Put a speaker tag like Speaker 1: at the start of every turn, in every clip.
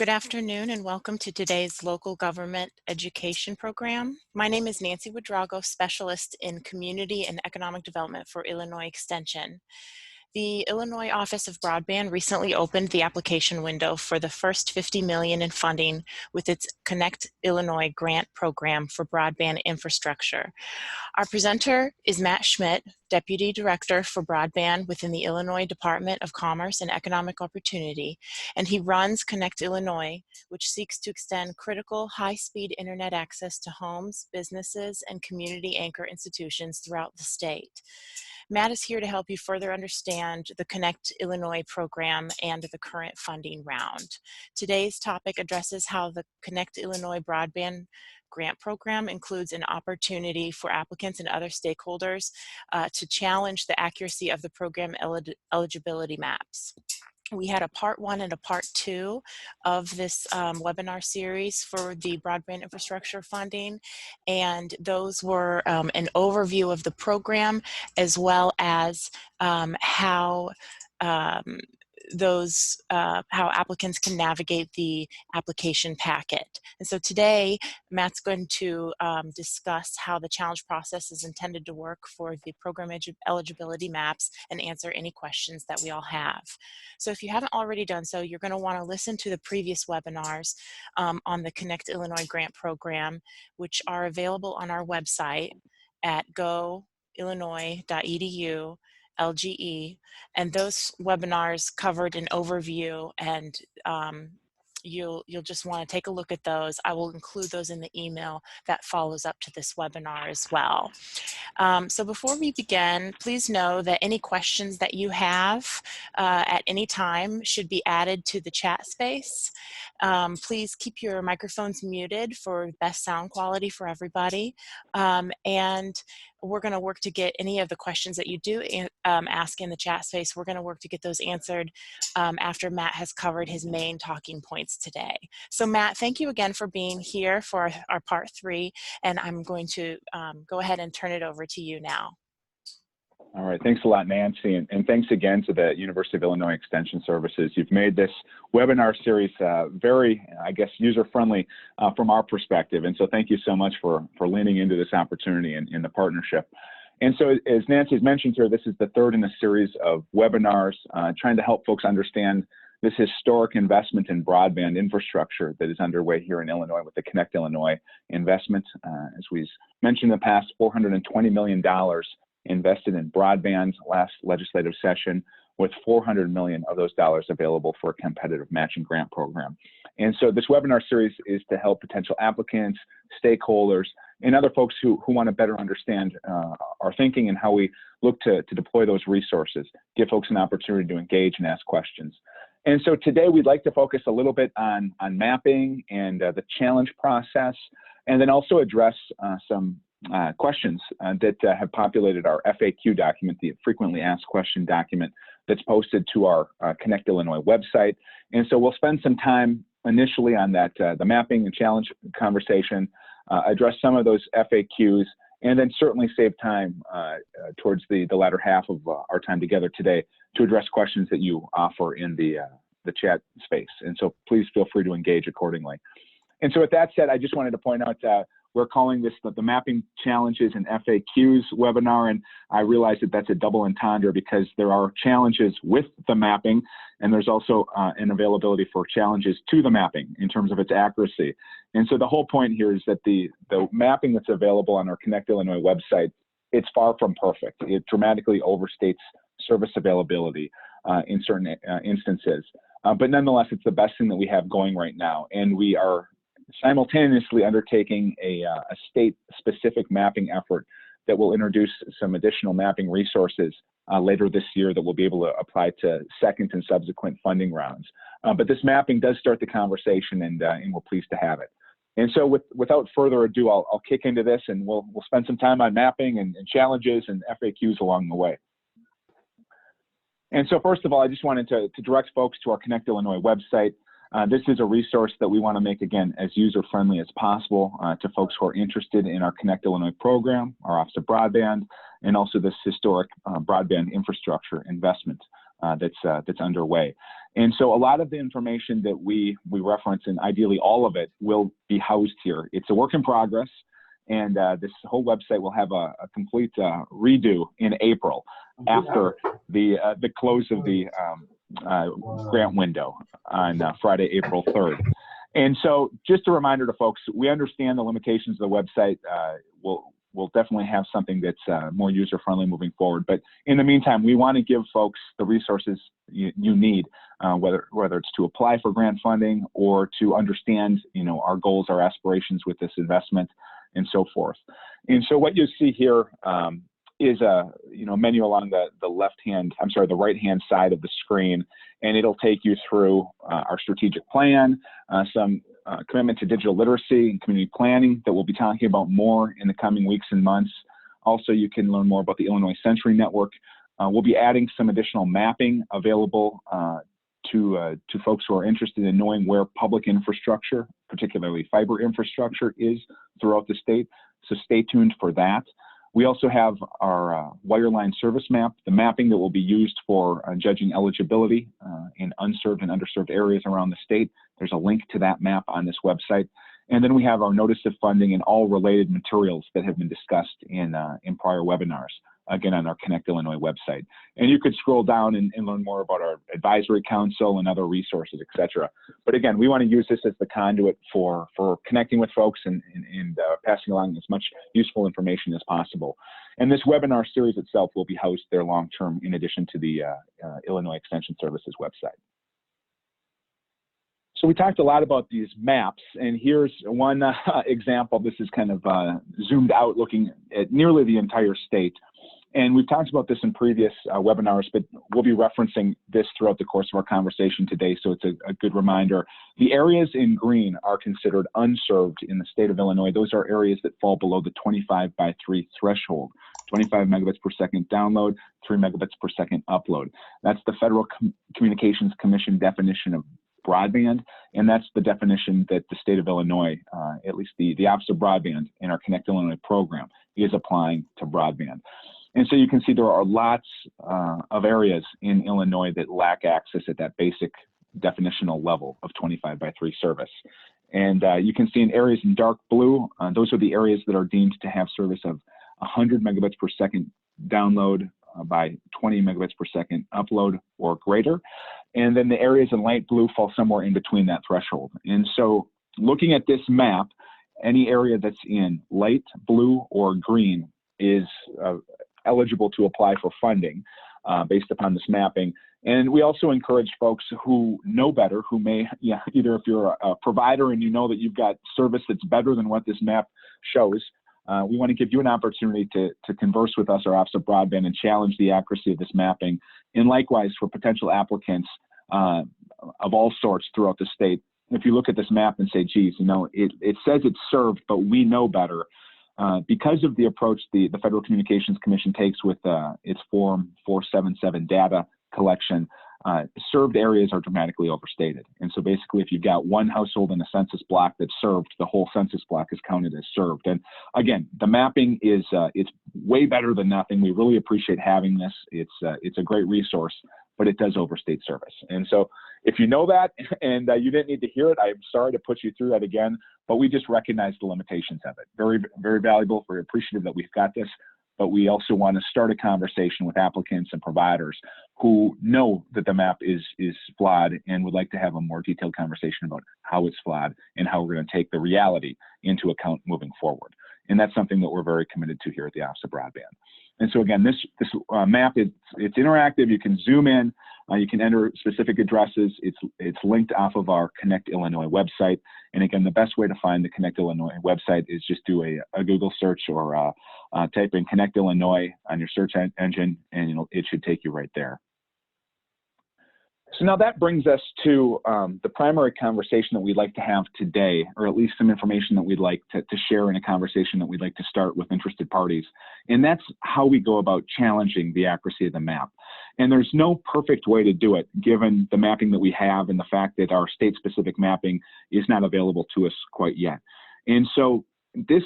Speaker 1: Good afternoon and welcome to today's local government education program. My name is Nancy Wodrago, Specialist in Community and Economic Development for Illinois Extension. The Illinois Office of Broadband recently opened the application window for the first $50 million in funding with its Connect Illinois grant program for broadband infrastructure. Our presenter is Matt Schmidt, Deputy Director for Broadband within the Illinois Department of Commerce and Economic Opportunity, and he runs Connect Illinois, which seeks to extend critical high-speed internet access to homes, businesses, and community anchor institutions throughout the state. Matt is here to help you further understand the Connect Illinois program and the current funding round. Today's topic addresses how the Connect Illinois Broadband grant program includes an opportunity for applicants and other stakeholders to challenge the accuracy of the program eligibility maps. We had a part 1 and a part 2 of this webinar series for the broadband infrastructure funding, and those were an overview of the program as well as how applicants can navigate the application packet. And so today, Matt's going to discuss how the challenge process is intended to work for the program eligibility maps and answer any questions that we all have. So if you haven't already done so, you're going to want to listen to the previous webinars on the Connect Illinois grant program, which are available on our website at goillinois.edu. LGE, and those webinars covered an overview, and you'll just want to take a look at those. I will include those in the email that follows up to this webinar as well. So before we begin, please know that any questions that you have at any time should be added to the chat space. Please keep your microphones muted for best sound quality for everybody. And we're going to work to get any of the questions that you do ask in the chat space. We're going to work to get those answered after Matt has covered his main talking points today. So Matt, thank you again for being here for our part 3, and I'm going to go ahead and turn it over to you now.
Speaker 2: All right, thanks a lot, Nancy, and thanks again to the University of Illinois Extension Services. You've made this webinar series very, I guess, user-friendly from our perspective, and so thank you so much for leaning into this opportunity and the partnership. And so, as Nancy's mentioned here, this is the third in a series of webinars trying to help folks understand this historic investment in broadband infrastructure that is underway here in Illinois with the Connect Illinois investment. As we mentioned in the past, $420 million invested in broadband last legislative session, with $400 million of those dollars available for a competitive matching grant program. And so this webinar series is to help potential applicants, stakeholders, and other folks who want to better understand our thinking and how we look to deploy those resources, give folks an opportunity to engage and ask questions. And so today we'd like to focus a little bit on mapping and the challenge process, and then also address some questions that have populated our FAQ document, the frequently asked question document that's posted to our Connect Illinois website. And so we'll spend some time initially on that, the mapping and challenge conversation, address some of those FAQs, and then certainly save time towards the latter half of our time together today to address questions that you offer in the chat space. And so please feel free to engage accordingly. And so with that said, I just wanted to point out we're calling this the Mapping Challenges and FAQs webinar, and I realize that that's a double entendre because there are challenges with the mapping, and there's also an availability for challenges to the mapping in terms of its accuracy. And so the whole point here is that the mapping that's available on our Connect Illinois website, it's far from perfect. It dramatically overstates service availability in certain instances. But nonetheless, it's the best thing that we have going right now, and we are simultaneously undertaking a state-specific mapping effort that will introduce some additional mapping resources later this year that we'll be able to apply to second and subsequent funding rounds. But this mapping does start the conversation, and we're pleased to have it. And so without further ado, I'll kick into this, and we'll spend some time on mapping and challenges and FAQs along the way. And so first of all, I just wanted to direct folks to our Connect Illinois website. This is a resource that we want to make, again, as user-friendly as possible to folks who are interested in our Connect Illinois program, our Office of Broadband, and also this historic broadband infrastructure investment that's underway. And so a lot of the information that we reference, and ideally all of it, will be housed here. It's a work in progress, and this whole website will have a complete redo in April after the close of the grant window on Friday, April 3rd. And so just a reminder to folks, we understand the limitations of the website. We'll definitely have something that's more user-friendly moving forward. But in the meantime, we want to give folks the resources you need, whether it's to apply for grant funding or to understand, our goals, our aspirations with this investment, and so forth. And so what you see here is a menu along the right-hand side of the screen, and it'll take you through our strategic plan, some commitment to digital literacy and community planning that we'll be talking about more in the coming weeks and months. Also, you can learn more about the Illinois Century Network. We'll be adding some additional mapping available to folks who are interested in knowing where public infrastructure, particularly fiber infrastructure, is throughout the state. So stay tuned for that. We also have our Wireline Service Map, the mapping that will be used for judging eligibility in unserved and underserved areas around the state. There's a link to that map on this website. And then we have our notice of funding and all related materials that have been discussed in prior webinars, again, on our Connect Illinois website. And you could scroll down and learn more about our advisory council and other resources, et cetera. But again, we want to use this as the conduit for connecting with folks and passing along as much useful information as possible. And this webinar series itself will be housed there long-term in addition to the Illinois Extension Services website. So we talked a lot about these maps, and here's one example. This is kind of zoomed out, looking at nearly the entire state. And we've talked about this in previous webinars, but we'll be referencing this throughout the course of our conversation today, so it's a good reminder. The areas in green are considered unserved in the state of Illinois. Those are areas that fall below the 25/3 threshold, 25 megabits per second download, 3 megabits per second upload. That's the Federal Communications Commission definition of broadband, and that's the definition that the state of Illinois, at least the Office of Broadband in our Connect Illinois program, is applying to broadband. And so you can see there are lots of areas in Illinois that lack access at that basic definitional level of 25/3 service. And you can see in areas in dark blue, those are the areas that are deemed to have service of 100 megabits per second download by 20 megabits per second upload or greater. And then the areas in light blue fall somewhere in between that threshold. And so looking at this map, any area that's in light blue or green is eligible to apply for funding based upon this mapping. And we also encourage folks who know better, who may, either if you're a provider and you know that you've got service that's better than what this map shows, we want to give you an opportunity to converse with us, our Office of Broadband, and challenge the accuracy of this mapping. And likewise, for potential applicants of all sorts throughout the state, if you look at this map and say, geez, it says it's served, but we know better. Because of the approach the Federal Communications Commission takes with its Form 477 data collection, served areas are dramatically overstated. And so basically, if you've got one household in a census block that's served, the whole census block is counted as served. And again, the mapping is it's way better than nothing. We really appreciate having this. It's a great resource, but it does overstate service. And so if you know that and you didn't need to hear it, I'm sorry to put you through that again, but we just recognize the limitations of it. Very, very valuable. Very appreciative that we've got this, but we also want to start a conversation with applicants and providers who know that the map is flawed and would like to have a more detailed conversation about how it's flawed and how we're going to take the reality into account moving forward. And that's something that we're very committed to here at the Office of Broadband. And so again, this map, it's interactive. You can zoom in, you can enter specific addresses. It's linked off of our Connect Illinois website. And again, the best way to find the Connect Illinois website is just do a Google search or type in Connect Illinois on your search engine, and it should take you right there. So now that brings us to the primary conversation that we'd like to have today, or at least some information that we'd like to share in a conversation that we'd like to start with interested parties. And that's how we go about challenging the accuracy of the map. And there's no perfect way to do it, given the mapping that we have and the fact that our state-specific mapping is not available to us quite yet. And so this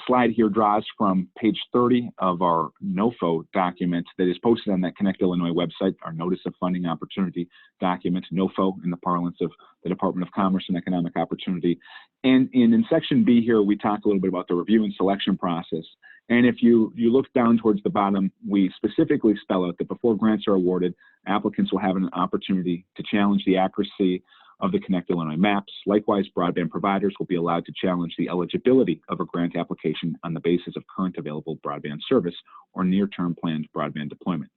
Speaker 2: slide here draws from page 30 of our NOFO document that is posted on that Connect Illinois website, our Notice of Funding Opportunity document, NOFO in the parlance of the Department of Commerce and Economic Opportunity. And in section B here, we talk a little bit about the review and selection process. And if you look down towards the bottom, we specifically spell out that before grants are awarded, applicants will have an opportunity to challenge the accuracy of the Connect Illinois maps. Likewise, broadband providers will be allowed to challenge the eligibility of a grant application on the basis of current available broadband service or near-term planned broadband deployment.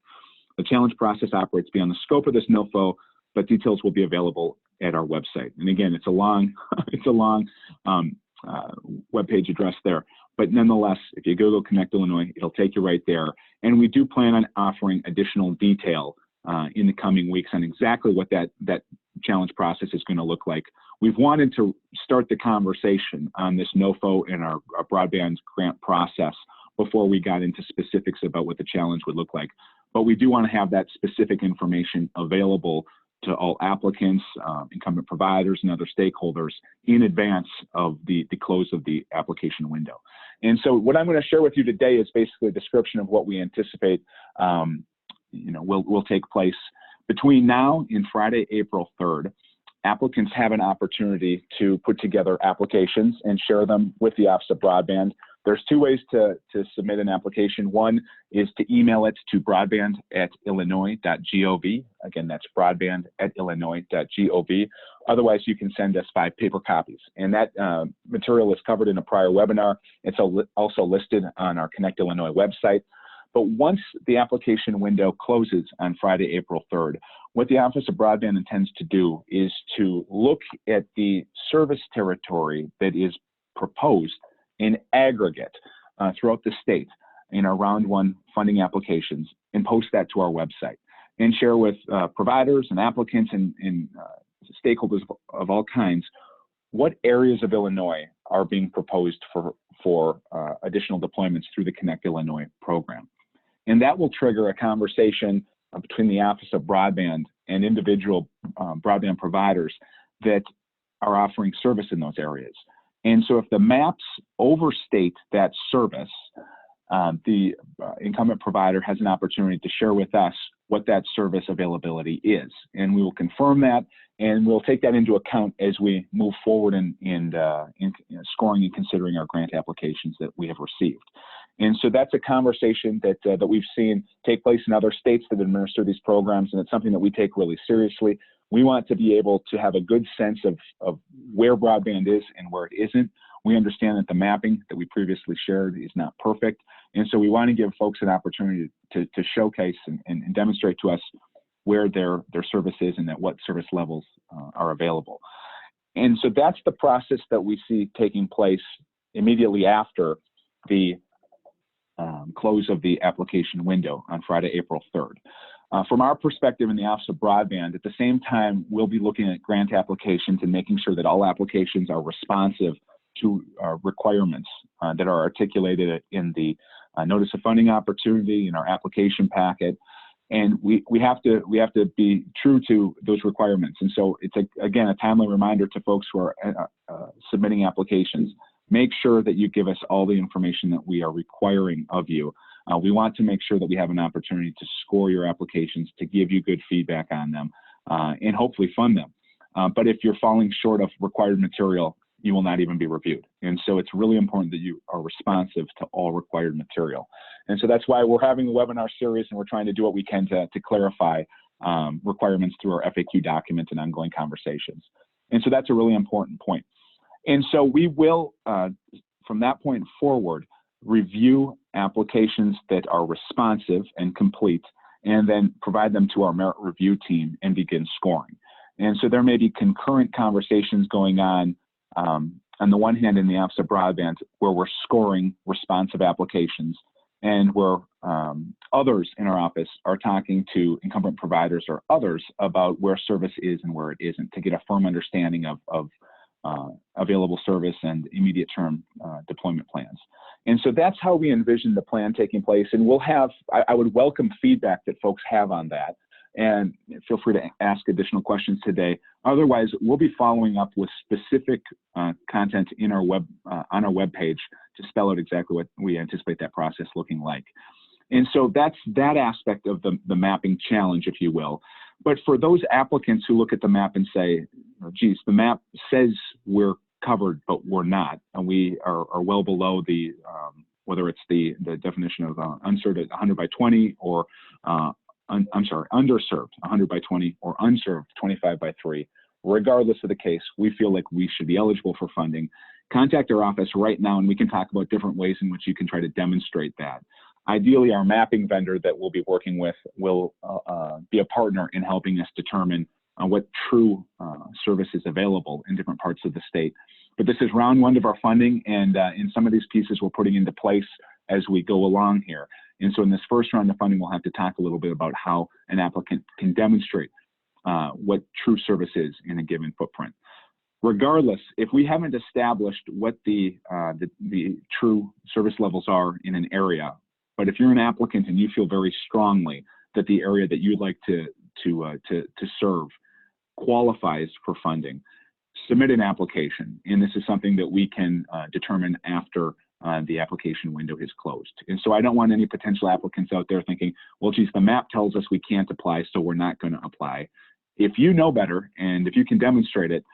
Speaker 2: The challenge process operates beyond the scope of this NOFO, but details will be available at our website. And again, it's a long, webpage address there. But nonetheless, if you Google Connect Illinois, it'll take you right there. And we do plan on offering additional detail in the coming weeks on exactly what that challenge process is going to look like. We've wanted to start the conversation on this NOFO and our broadband grant process before we got into specifics about what the challenge would look like. But we do want to have that specific information available to all applicants, incumbent providers, and other stakeholders in advance of the close of the application window. And so what I'm going to share with you today is basically a description of what we anticipate will take place between now and Friday, April 3rd. Applicants have an opportunity to put together applications and share them with the Office of Broadband. There's two ways to submit an application. One is to email it to broadband@illinois.gov. Again, that's broadband@illinois.gov. Otherwise, you can send us 5 paper copies. And that material is covered in a prior webinar. It's also listed on our Connect Illinois website. But once the application window closes on Friday, April 3rd, what the Office of Broadband intends to do is to look at the service territory that is proposed in aggregate throughout the state in our round 1 funding applications and post that to our website and share with providers and applicants and stakeholders of all kinds what areas of Illinois are being proposed for additional deployments through the Connect Illinois program. And that will trigger a conversation between the Office of Broadband and individual broadband providers that are offering service in those areas. And so if the maps overstate that service, the incumbent provider has an opportunity to share with us what that service availability is. And we will confirm that, and we'll take that into account as we move forward in scoring and considering our grant applications that we have received. And so that's a conversation that we've seen take place in other states that administer these programs, and it's something that we take really seriously. We want to be able to have a good sense of where broadband is and where it isn't. We understand that the mapping that we previously shared is not perfect, and so we want to give folks an opportunity to showcase and demonstrate to us where their service is and at what service levels are available. And so that's the process that we see taking place immediately after the close of the application window on Friday, April 3rd. From our perspective in the Office of Broadband, at the same time, we'll be looking at grant applications and making sure that all applications are responsive to requirements that are articulated in the Notice of Funding Opportunity in our application packet. And we have to be true to those requirements. And so it's, again, a timely reminder to folks who are submitting applications. Make sure that you give us all the information that we are requiring of you. We want to make sure that we have an opportunity to score your applications, to give you good feedback on them, and hopefully fund them. But if you're falling short of required material, you will not even be reviewed. And so it's really important that you are responsive to all required material. And so that's why we're having a webinar series, and we're trying to do what we can to clarify requirements through our FAQ document and ongoing conversations. And so that's a really important point. And so we will, from that point forward, review applications that are responsive and complete, and then provide them to our merit review team and begin scoring. And so there may be concurrent conversations going on the one hand in the Office of Broadband, where we're scoring responsive applications, and where others in our office are talking to incumbent providers or others about where service is and where it isn't, to get a firm understanding of available service and immediate term deployment plans. And so that's how we envision the plan taking place. And we'll have, I would welcome feedback that folks have on that. and feel free to ask additional questions today. Otherwise, we'll be following up with specific content in our on our webpage to spell out exactly what we anticipate that process looking like. And so that's that aspect of the mapping challenge, if you will. But for those applicants who look at the map and say, oh, geez, the map says we're covered, but we're not, and we are well below the, whether it's the definition of unserved at 100 by 20 or, I'm sorry, underserved 100 by 20 or unserved 25 by 3, regardless of the case, we feel like we should be eligible for funding. Contact our office right now and we can talk about different ways in which you can try to demonstrate that. Ideally, our mapping vendor that we'll be working with will be a partner in helping us determine what true service is available in different parts of the state. But this is round one of our funding, and in some of these pieces we're putting into place as we go along here. And so in this first round of funding, we'll have to talk a little bit about how an applicant can demonstrate what true service is in a given footprint. Regardless, if we haven't established what the true service levels are in an area, but if you're an applicant and you feel very strongly that the area that you'd like to serve qualifies for funding, submit an application. And this is something that we can determine after the application window is closed. And so I don't want any potential applicants out there thinking, well, geez, the map tells us we can't apply, so we're not going to apply. If you know better and if you can demonstrate it,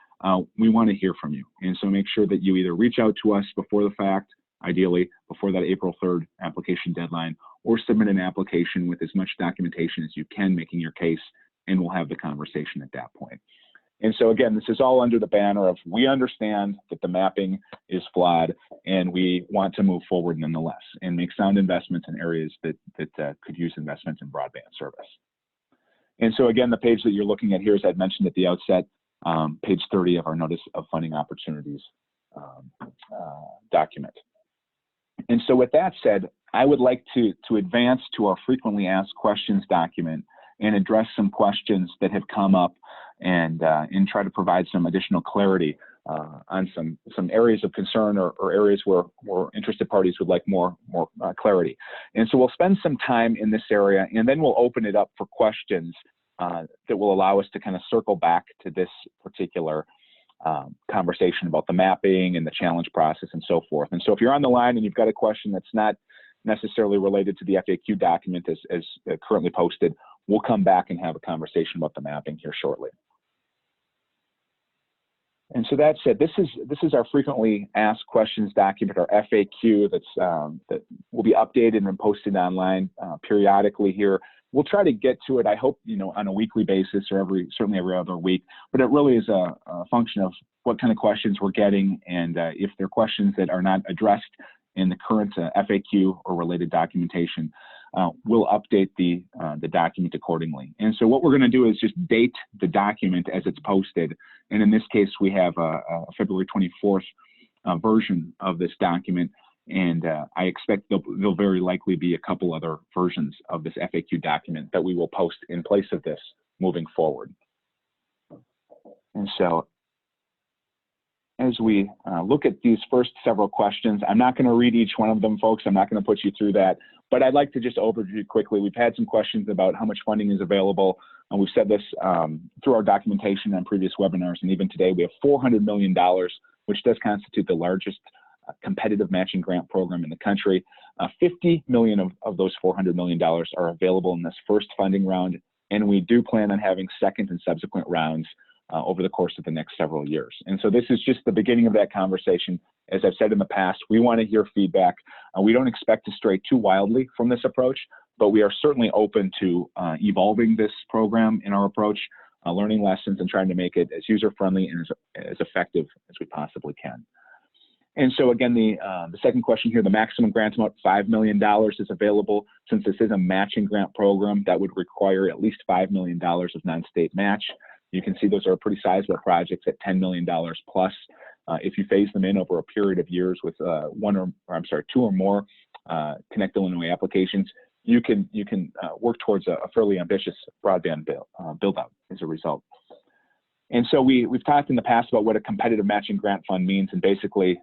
Speaker 2: we want to hear from you. And so make sure that you either reach out to us before the fact, ideally before that April 3rd application deadline, or submit an application with as much documentation as you can, making your case, and we'll have the conversation at that point. And so again, this is all under the banner of we understand that the mapping is flawed and we want to move forward nonetheless and make sound investments in areas that could use investments in broadband service. And so again, the page that you're looking at here, as I'd mentioned at the outset, page 30 of our Notice of Funding Opportunities document. And so with that said, I would like to advance to our frequently asked questions document and address some questions that have come up and try to provide some additional clarity on some areas of concern or areas where interested parties would like more clarity. And so we'll spend some time in this area, and then we'll open it up for questions that will allow us to kind of circle back to this particular conversation about the mapping and the challenge process and so forth. And so if you're on the line and you've got a question that's not necessarily related to the FAQ document as currently posted, we'll come back and have a conversation about the mapping here shortly. And so that said, this is our frequently asked questions document, our FAQ that will be updated and posted online periodically here. We'll try to get to it, I hope, on a weekly basis or certainly every other week, but it really is a function of what kind of questions we're getting, and if they're questions that are not addressed in the current FAQ or related documentation, we'll update the document accordingly. And so what we're going to do is just date the document as it's posted. And in this case, we have a February 24th version of this document. And I expect there'll very likely be a couple other versions of this FAQ document that we will post in place of this moving forward. And so as we look at these first several questions, I'm not going to read each one of them, folks. I'm not going to put you through that. But I'd like to just overview quickly. We've had some questions about how much funding is available. And we've said this through our documentation on previous webinars. And even today, we have $400 million, which does constitute the largest competitive matching grant program in the country. 50 million of those $400 million are available in this first funding round. And we do plan on having second and subsequent rounds over the course of the next several years. And so this is just the beginning of that conversation. As I've said in the past, we want to hear feedback. We don't expect to stray too wildly from this approach, but we are certainly open to evolving this program in our approach, learning lessons and trying to make it as user-friendly and as effective as we possibly can. And so again, the second question here, the maximum grant amount, $5 million is available. Since this is a matching grant program, that would require at least $5 million of non-state match. You can see those are pretty sizable projects at $10 million plus. If you phase them in over a period of years with two or more Connect Illinois applications, you can work towards a fairly ambitious broadband build out as a result. And so we've talked in the past about what a competitive matching grant fund means, and basically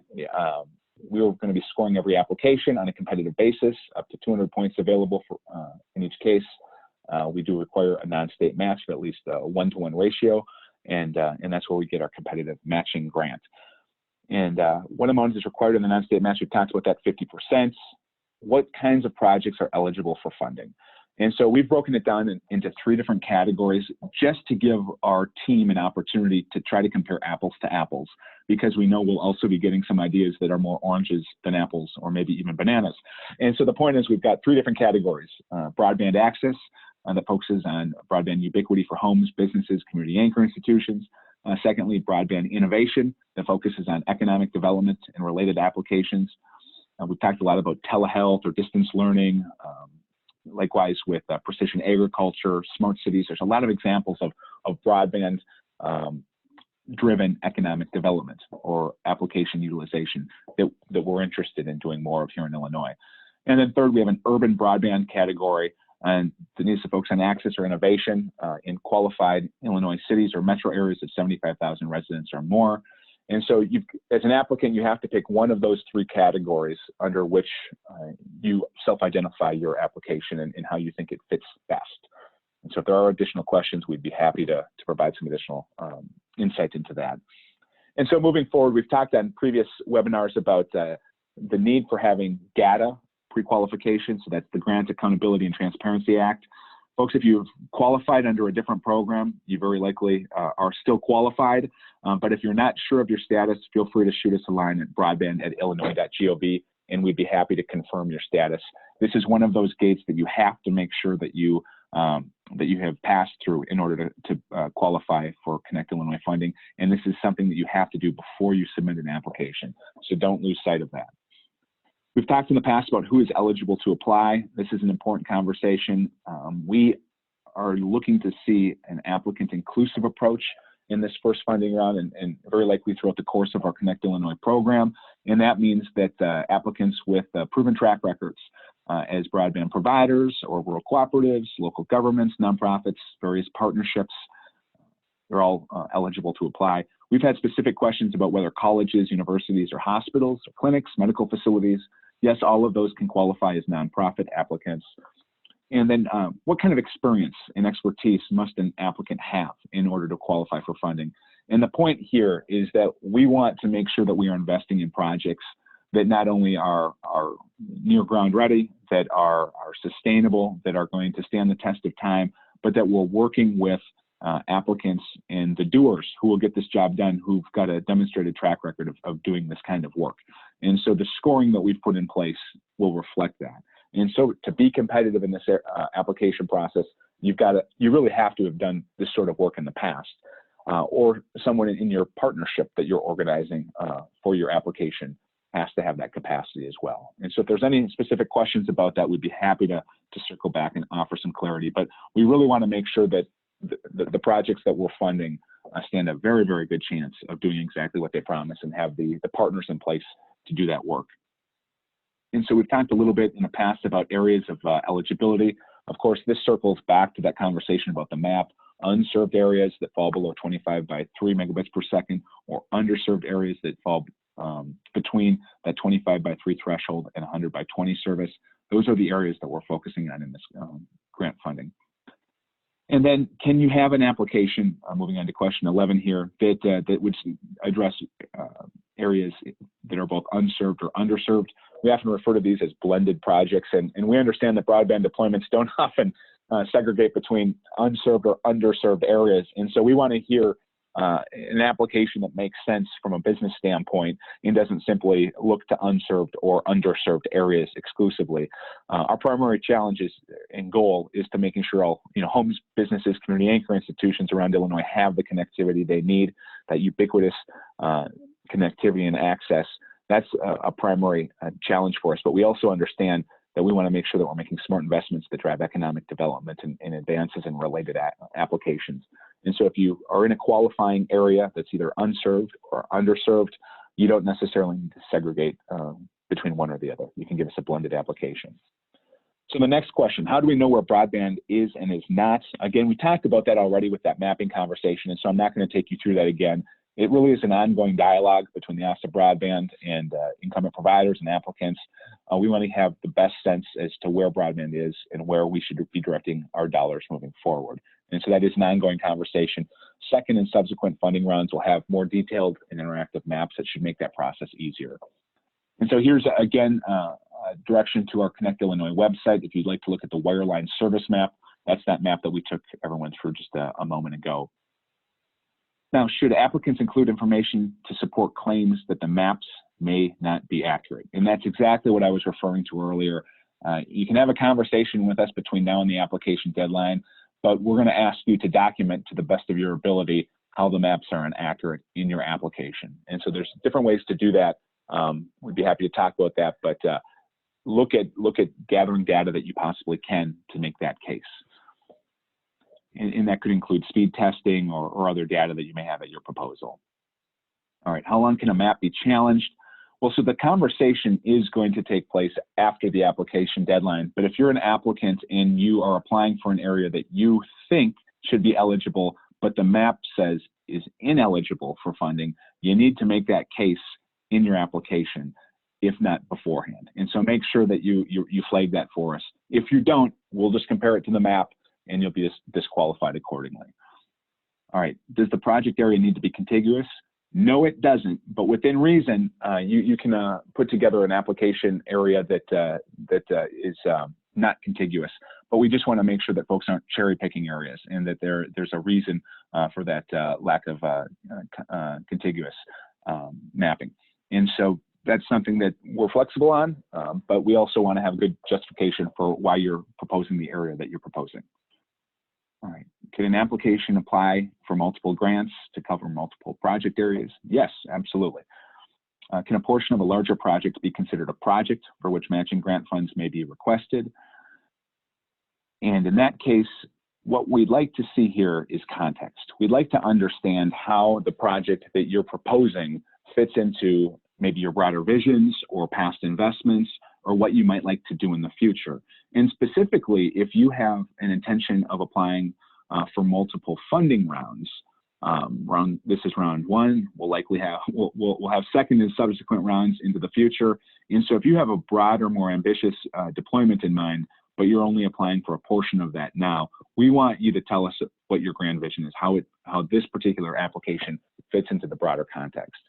Speaker 2: we're going to be scoring every application on a competitive basis, up to 200 points available for, in each case. we do require a non-state match of at least a 1-to-1 ratio, and that's where we get our competitive matching grant. And what amount is required in the non-state match? We've talked about that 50%. What kinds of projects are eligible for funding? And so we've broken it down into 3 different categories just to give our team an opportunity to try to compare apples to apples, because we know we'll also be getting some ideas that are more oranges than apples, or maybe even bananas. And so the point is, we've got 3 different categories. Broadband access, that focuses on broadband ubiquity for homes, businesses, community anchor institutions. Secondly, broadband innovation, that focuses on economic development and related applications. We've talked a lot about telehealth or distance learning, likewise with precision agriculture, smart cities. There's a lot of examples of broadband driven economic development or application utilization that we're interested in doing more of here in Illinois. And then third, we have an urban broadband category, and that needs to focus on access or innovation in qualified Illinois cities or metro areas of 75,000 residents or more. And so as an applicant, you have to pick one of those 3 categories under which you self-identify your application and how you think it fits best. And so if there are additional questions, we'd be happy to provide some additional insight into that. And so moving forward, we've talked on previous webinars about the need for having GATA pre-qualification. So that's the Grant Accountability and Transparency Act. Folks, if you've qualified under a different program, you very likely are still qualified. But if you're not sure of your status, feel free to shoot us a line at broadband@illinois.gov, and we'd be happy to confirm your status. This is one of those gates that you have to make sure that you have passed through in order to qualify for Connect Illinois funding. And this is something that you have to do before you submit an application. So don't lose sight of that. We've talked in the past about who is eligible to apply. This is an important conversation. We are looking to see an applicant inclusive approach in this first funding round, and very likely throughout the course of our Connect Illinois program. And that means that applicants with proven track records as broadband providers or rural cooperatives, local governments, nonprofits, various partnerships, they're all eligible to apply. We've had specific questions about whether colleges, universities, or hospitals, or clinics, medical facilities. Yes, all of those can qualify as nonprofit applicants. And then what kind of experience and expertise must an applicant have in order to qualify for funding? And the point here is that we want to make sure that we are investing in projects that not only are near ground ready, that are sustainable, that are going to stand the test of time, but that we're working with applicants and the doers who will get this job done, who've got a demonstrated track record of doing this kind of work. And so the scoring that we've put in place will reflect that. And so to be competitive in this application process, you really have to have done this sort of work in the past, or someone in your partnership that you're organizing for your application has to have that capacity as well. And so if there's any specific questions about that, we'd be happy to circle back and offer some clarity. But we really want to make sure that the projects that we're funding stand a very, very good chance of doing exactly what they promise and have the partners in place to do that work. And so we've talked a little bit in the past about areas of eligibility. Of course, this circles back to that conversation about the map. Unserved areas that fall below 25 by 3 megabits per second, or underserved areas that fall between that 25 by 3 threshold and 100 by 20 service. Those are the areas that we're focusing on in this grant funding. And then, can you have an application, moving on to question 11 here, that would address areas that are both unserved or underserved? We often refer to these as blended projects, and we understand that broadband deployments don't often segregate between unserved or underserved areas. And so we want to hear an application that makes sense from a business standpoint and doesn't simply look to unserved or underserved areas exclusively. Our primary challenge and goal is to making sure all homes, businesses, community anchor institutions around Illinois have the connectivity they need, that ubiquitous connectivity and access. That's a primary challenge for us. But we also understand that we want to make sure that we're making smart investments that drive economic development and advances in related applications. And so if you are in a qualifying area that's either unserved or underserved, you don't necessarily need to segregate between one or the other. You can give us a blended application. So the next question, how do we know where broadband is and is not? Again, we talked about that already with that mapping conversation, and so I'm not going to take you through that again. It really is an ongoing dialogue between the Office of Broadband and incumbent providers and applicants. We want to have the best sense as to where broadband is and where we should be directing our dollars moving forward. And so that is an ongoing conversation. Second and subsequent funding rounds will have more detailed and interactive maps that should make that process easier. And so here's, again, a direction to our Connect Illinois website. If you'd like to look at the Wireline Service Map, that's that map that we took everyone through just a moment ago. Now, should applicants include information to support claims that the maps may not be accurate? And that's exactly what I was referring to earlier. You can have a conversation with us between now and the application deadline, but we're going to ask you to document to the best of your ability how the maps are inaccurate in your application. And so there's different ways to do that. We'd be happy to talk about that, but look at gathering data that you possibly can to make that case. And that could include speed testing or other data that you may have at your proposal. All right, how long can a map be challenged? Well, so the conversation is going to take place after the application deadline, but if you're an applicant and you are applying for an area that you think should be eligible, but the map says is ineligible for funding, you need to make that case in your application, if not beforehand. And so make sure that you flag that for us. If you don't, we'll just compare it to the map and you'll be disqualified accordingly. All right, does the project area need to be contiguous? No, it doesn't, but within reason, you can put together an application area that is not contiguous. But we just want to make sure that folks aren't cherry picking areas and that there's a reason for that lack of contiguous mapping. And so that's something that we're flexible on, but we also want to have good justification for why you're proposing the area that you're proposing. All right, can an application apply for multiple grants to cover multiple project areas? Yes, absolutely. Can a portion of a larger project be considered a project for which matching grant funds may be requested? And in that case, what we'd like to see here is context. We'd like to understand how the project that you're proposing fits into maybe your broader visions or past investments or what you might like to do in the future. And specifically, if you have an intention of applying for multiple funding rounds, this is round one, we'll have second and subsequent rounds into the future. And so if you have a broader, more ambitious deployment in mind, but you're only applying for a portion of that now, we want you to tell us what your grand vision is, how this particular application fits into the broader context.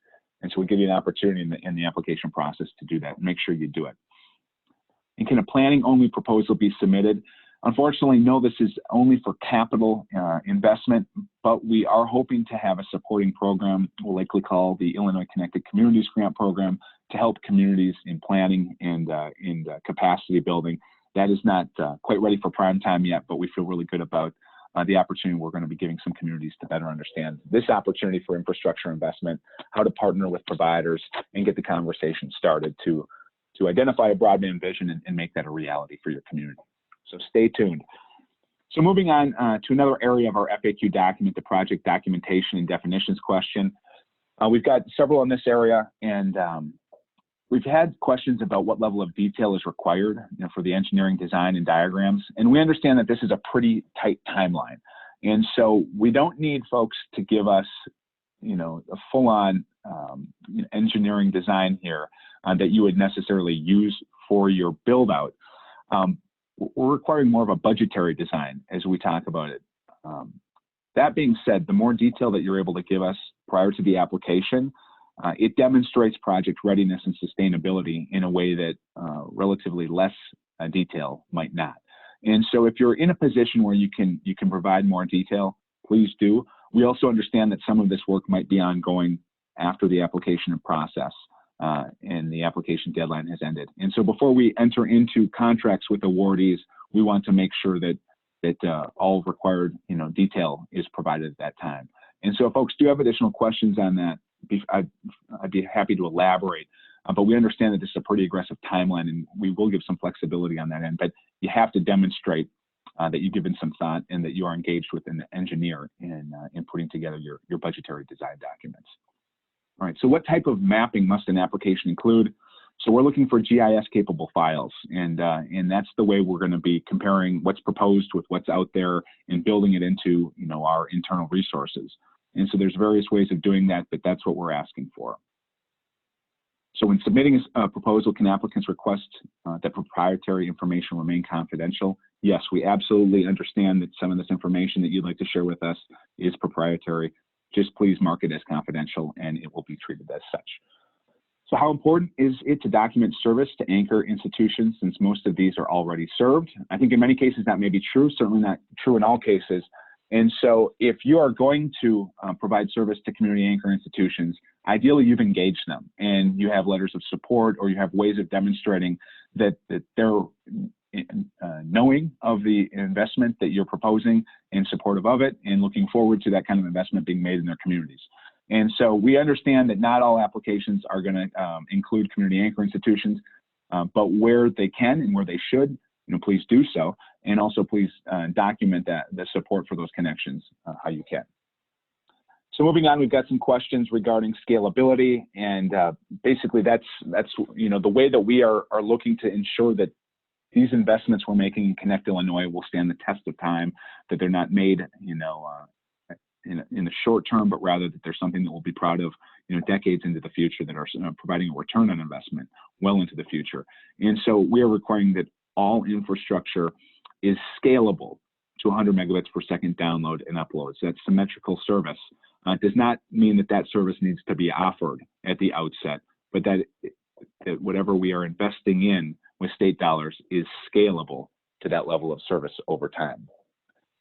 Speaker 2: And so we give you an opportunity in the application process to do that. Make sure you do it. And can a planning-only proposal be submitted? Unfortunately, no, this is only for capital investment, but we are hoping to have a supporting program we'll likely call the Illinois Connected Communities Grant Program to help communities in planning and capacity building. That is not quite ready for prime time yet, but we feel really good about the opportunity we're going to be giving some communities to better understand this opportunity for infrastructure investment, how to partner with providers, and get the conversation started to identify a broadband vision and make that a reality for your community. So stay tuned. So moving on to another area of our FAQ document, the project documentation and definitions question. We've got several in this area, and we've had questions about what level of detail is required for the engineering design and diagrams. And we understand that this is a pretty tight timeline. And so we don't need folks to give us a full-on engineering design here that you would necessarily use for your build-out. We're requiring more of a budgetary design as we talk about it. That being said, the more detail that you're able to give us prior to the application, it demonstrates project readiness and sustainability in a way that relatively less detail might not. And so if you're in a position where you can provide more detail, please do. We also understand that some of this work might be ongoing after the application process and the application deadline has ended. And so before we enter into contracts with awardees, we want to make sure that all required detail is provided at that time. And so if folks do have additional questions on that, I'd be happy to elaborate. But we understand that this is a pretty aggressive timeline, and we will give some flexibility on that end. But you have to demonstrate that you've given some thought and that you are engaged with an engineer in putting together your budgetary design documents. All right, so what type of mapping must an application include? So we're looking for GIS-capable files, and that's the way we're going to be comparing what's proposed with what's out there and building it into our internal resources. And so there's various ways of doing that, but that's what we're asking for. So when submitting a proposal, can applicants request that proprietary information remain confidential? Yes, we absolutely understand that some of this information that you'd like to share with us is proprietary. Just please mark it as confidential and it will be treated as such. So how important is it to document service to anchor institutions since most of these are already served? I think in many cases that may be true, certainly not true in all cases. And so if you are going to provide service to community anchor institutions, ideally you've engaged them and you have letters of support or you have ways of demonstrating that they're knowing of the investment that you're proposing and supportive of it and looking forward to that kind of investment being made in their communities. And so we understand that not all applications are going to include community anchor institutions, but where they can and where they should, please do so. And also please document the support for those connections how you can. So moving on, we've got some questions regarding scalability, and basically that's the way that we are looking to ensure that these investments we're making in Connect Illinois will stand the test of time, that they're not made in the short term, but rather that there's something that we'll be proud of decades into the future, that are providing a return on investment well into the future. And so we are requiring that all infrastructure is scalable to 100 megabits per second download and upload. So that's symmetrical service. It does not mean that that service needs to be offered at the outset, but that whatever we are investing in with state dollars is scalable to that level of service over time.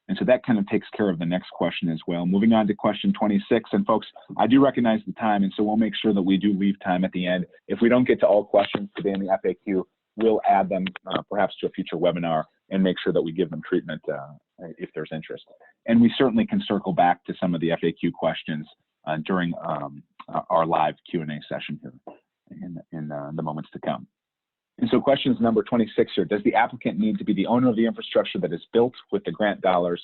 Speaker 2: And so that kind of takes care of the next question as well. Moving on to question 26, and folks, I do recognize the time, and so we'll make sure that we do leave time at the end. If we don't get to all questions today in the FAQ, we'll add them perhaps to a future webinar and make sure that we give them treatment if there's interest. And we certainly can circle back to some of the FAQ questions during our live Q&A session here in the moments to come. And so questions number 26 here, does the applicant need to be the owner of the infrastructure that is built with the grant dollars?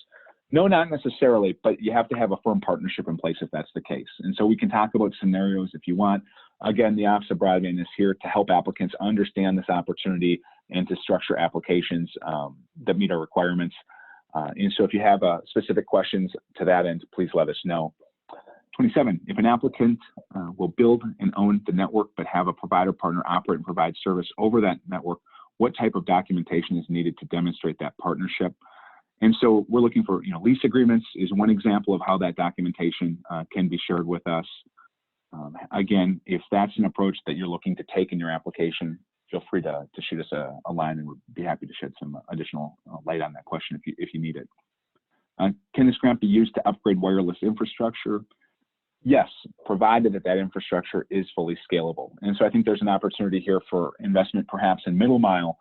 Speaker 2: No, not necessarily, but you have to have a firm partnership in place if that's the case. And so we can talk about scenarios if you want. Again, the Office of Broadband is here to help applicants understand this opportunity and to structure applications that meet our requirements. And so if you have specific questions to that end, please let us know. 27, if an applicant will build and own the network but have a provider partner operate and provide service over that network, what type of documentation is needed to demonstrate that partnership? And so we're looking for, lease agreements is one example of how that documentation can be shared with us. Again, if that's an approach that you're looking to take in your application, feel free to shoot us a line and we'd be happy to shed some additional light on that question if you need it. Can this grant be used to upgrade wireless infrastructure? Yes, provided that that infrastructure is fully scalable. And so I think there's an opportunity here for investment perhaps in middle mile,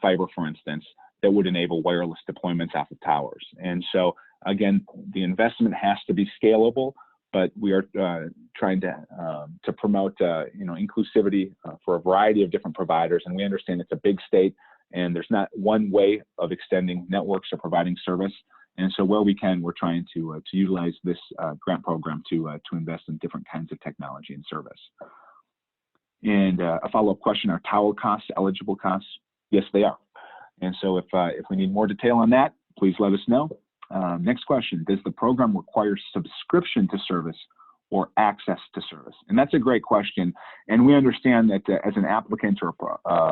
Speaker 2: fiber, for instance, that would enable wireless deployments off of towers. And so again, the investment has to be scalable, but we are trying to promote inclusivity for a variety of different providers. And we understand it's a big state and there's not one way of extending networks or providing service. And so where we can, we're trying to utilize this grant program to invest in different kinds of technology and service. And a follow-up question, are tower costs eligible costs? Yes, they are. And so if we need more detail on that, please let us know. Next question, does the program require subscription to service or access to service? And that's a great question. And we understand that as an applicant or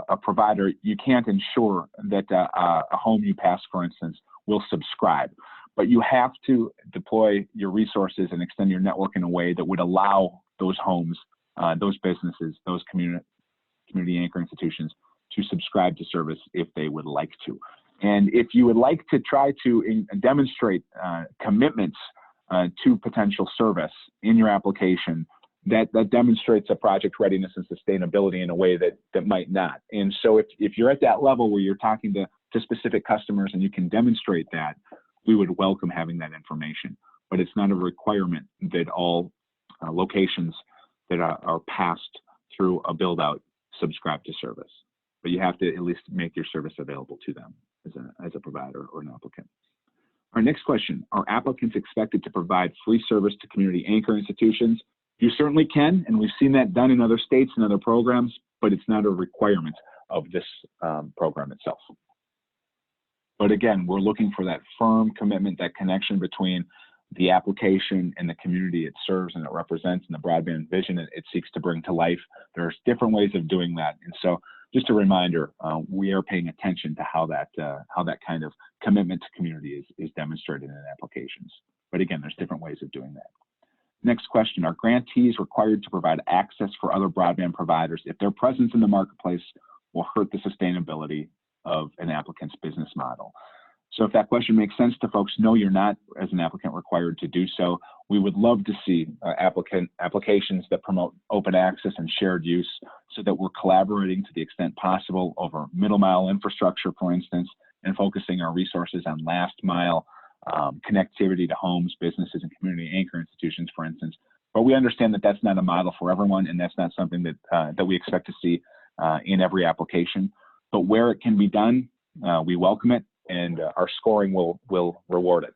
Speaker 2: a provider, you can't ensure that a home you pass, for instance, will subscribe. But you have to deploy your resources and extend your network in a way that would allow those homes, those businesses, those community anchor institutions to subscribe to service if they would like to. And if you would like to try to demonstrate commitments to potential service in your application, that demonstrates a project readiness and sustainability in a way that might not. And so if you're at that level where you're talking to specific customers and you can demonstrate that, we would welcome having that information. But it's not a requirement that all locations that are passed through a build out subscribe to service. But you have to at least make your service available to them as a provider or an applicant. Our next question, are applicants expected to provide free service to community anchor institutions? You certainly can, and we've seen that done in other states and other programs, but it's not a requirement of this program itself. But again, we're looking for that firm commitment, that connection between the application and the community it serves and it represents and the broadband vision it seeks to bring to life. There's different ways of doing that. And so just a reminder, we are paying attention to how that kind of commitment to community is demonstrated in applications. But again, there's different ways of doing that. Next question, are grantees required to provide access for other broadband providers if their presence in the marketplace will hurt the sustainability of an applicant's business model? So if that question makes sense to folks, no, you're not, as an applicant, required to do so. We would love to see applications that promote open access and shared use so that we're collaborating to the extent possible over middle mile infrastructure, for instance, and focusing our resources on last mile connectivity to homes, businesses, and community anchor institutions, for instance. But we understand that that's not a model for everyone, and that's not something that we expect to see in every application. But where it can be done, we welcome it, and our scoring will reward it.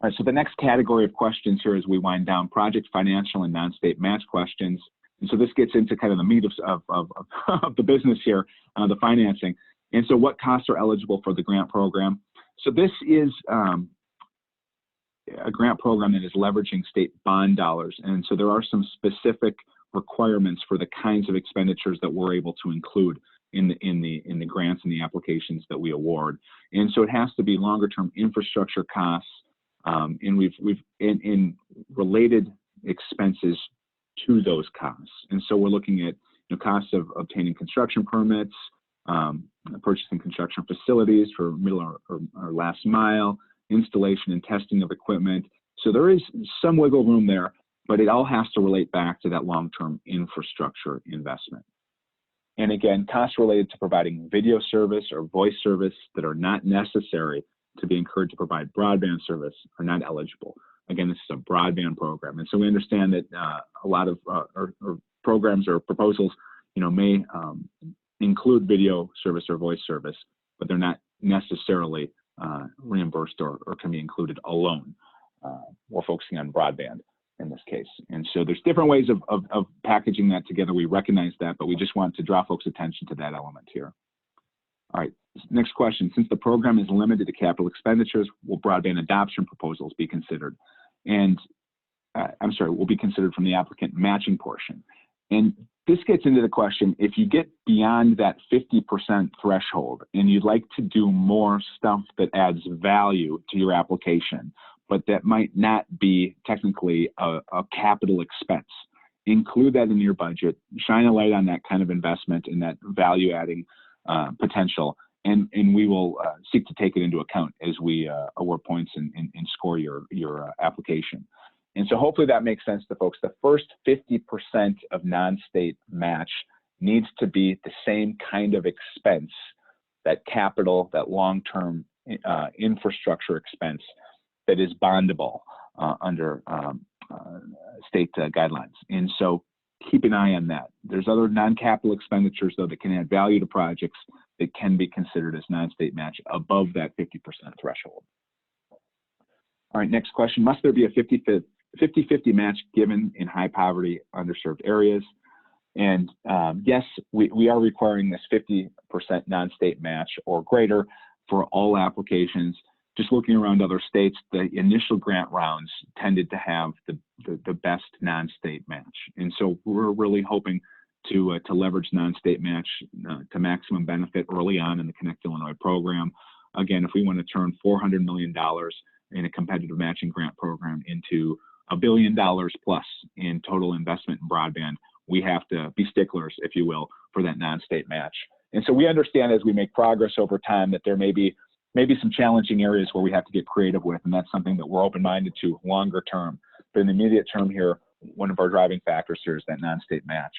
Speaker 2: All right, so the next category of questions here as we wind down, project financial and non-state match questions. And so this gets into kind of the meat of the business here, the financing. And so what costs are eligible for the grant program? So this is a grant program that is leveraging state bond dollars. And so there are some specific requirements for the kinds of expenditures that we're able to include in the grants and the applications that we award. And so it has to be longer term infrastructure costs, and we've in related expenses to those costs. And so we're looking at costs of obtaining construction permits, purchasing construction facilities for middle or last mile, installation and testing of equipment. So there is some wiggle room there, but it all has to relate back to that long-term infrastructure investment. And again, costs related to providing video service or voice service that are not necessary to be incurred to provide broadband service are not eligible. Again, this is a broadband program. And so we understand that a lot of or programs or proposals, may include video service or voice service, but they're not necessarily reimbursed or can be included alone. We're focusing on broadband in this case. And so there's different ways of packaging that together. We recognize that, but we just want to draw folks' attention to that element here. All right, next question. Since the program is limited to capital expenditures, will broadband adoption proposals be considered? And will be considered from the applicant matching portion. And this gets into the question, if you get beyond that 50% threshold and you'd like to do more stuff that adds value to your application, but that might not be technically a capital expense, include that in your budget, shine a light on that kind of investment and that value-adding potential, and we will seek to take it into account as we award points and score your application. And so hopefully that makes sense to folks. The first 50% of non-state match needs to be the same kind of expense, that capital, that long-term infrastructure expense that is bondable under state guidelines. And so keep an eye on that. There's other non-capital expenditures, though, that can add value to projects that can be considered as non-state match above that 50% threshold. All right, next question. Must there be a 50-50 match given in high poverty, underserved areas? And yes, we are requiring this 50% non-state match or greater for all applications. Just looking around other states, the initial grant rounds tended to have the best non-state match. And so we're really hoping to leverage non-state match to maximum benefit early on in the Connect Illinois program. Again, if we want to turn $400 million in a competitive matching grant program into $1 billion plus in total investment in broadband, we have to be sticklers, if you will, for that non-state match. And so we understand as we make progress over time that there may be some challenging areas where we have to get creative with, and that's something that we're open-minded to longer term. But in the immediate term here, one of our driving factors here is that non-state match.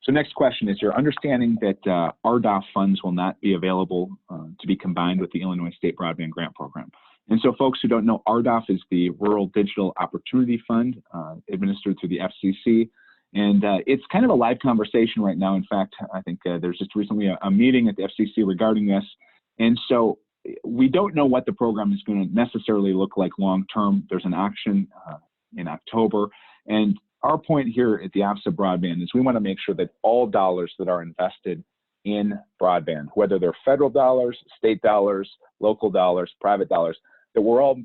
Speaker 2: So next question is your understanding that RDOF funds will not be available to be combined with the Illinois State Broadband Grant Program. And so folks who don't know, RDOF is the Rural Digital Opportunity Fund administered through the FCC. And it's kind of a live conversation right now. In fact, I think there's just recently a meeting at the FCC regarding this. And so we don't know what the program is going to necessarily look like long term. There's an auction in October. And our point here at the Office of Broadband is we want to make sure that all dollars that are invested in broadband, whether they're federal dollars, state dollars, local dollars, private dollars, that we're all